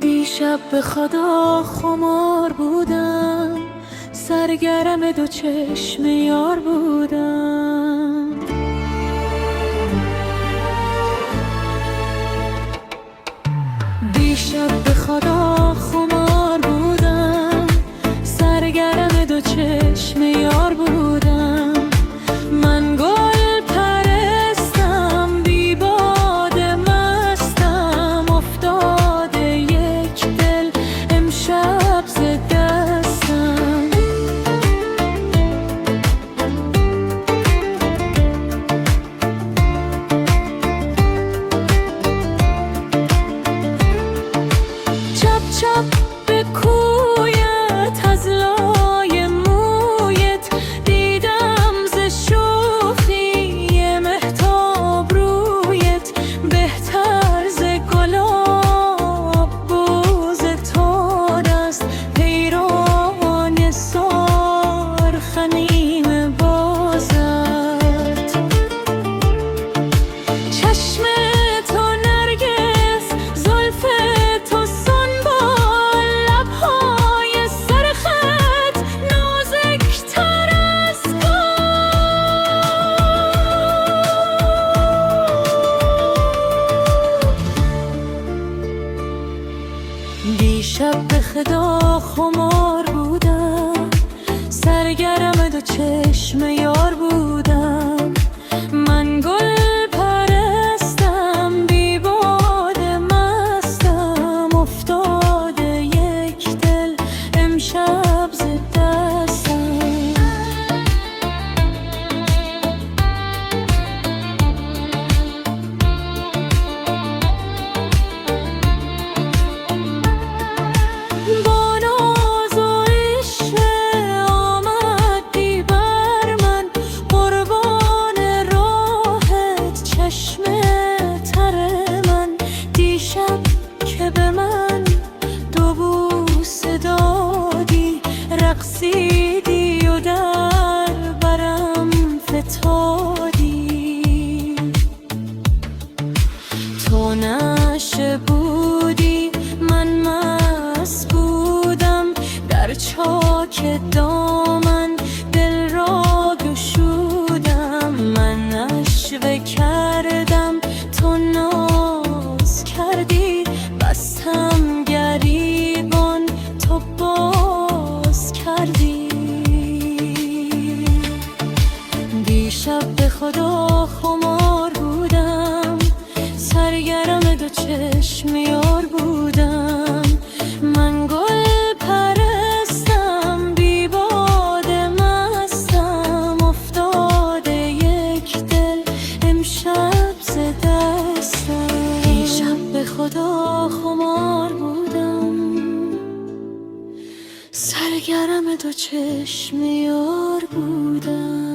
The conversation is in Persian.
دیشب به خدا خمار بودم، سرگرم دو چشم یار بودم. دیشب به خدا خمار بودم، سرگرم دو چشم یار بودم. من گل پرستم، بی باد مستم، افتاده یک دل امشب ز دستم. چپ چپ به کویت از لای مویت، دیدم ز شوخی مهتاب رویت. بهتر ز گلاب بوز تو دست، پیران سرخنیم بازت. چشم تو نرگس، زلف تو سنبال، لبهای سرخط نازک‌تر از گل. دیشب به خدا خمار بودم، سرگرم دو چشم یار بودم. من گل پرستم، بی باد مستم، افتاده یک دل امشب ز دستم. با ناز و عشوه آمدی بر من، قربان راحت چشم تر من. دیشب که به من دو بوسه دادی، رقصیدی و در برم فتادی. تو نشه بودی، من مست بودم، در چاک دامن دل را گشودم. من نشوه کردم، تو ناز کردی، بستم گریبان، تو باز کردی. دیشب به خدا خمار بودم، سرگرم دو چشم یار بودم. من گل پرستم، بی باد مستم، افتاده یک دل امشب ز دستم. دیشب به خدا خمار بودم، سرگرم دو چشم یار بودم.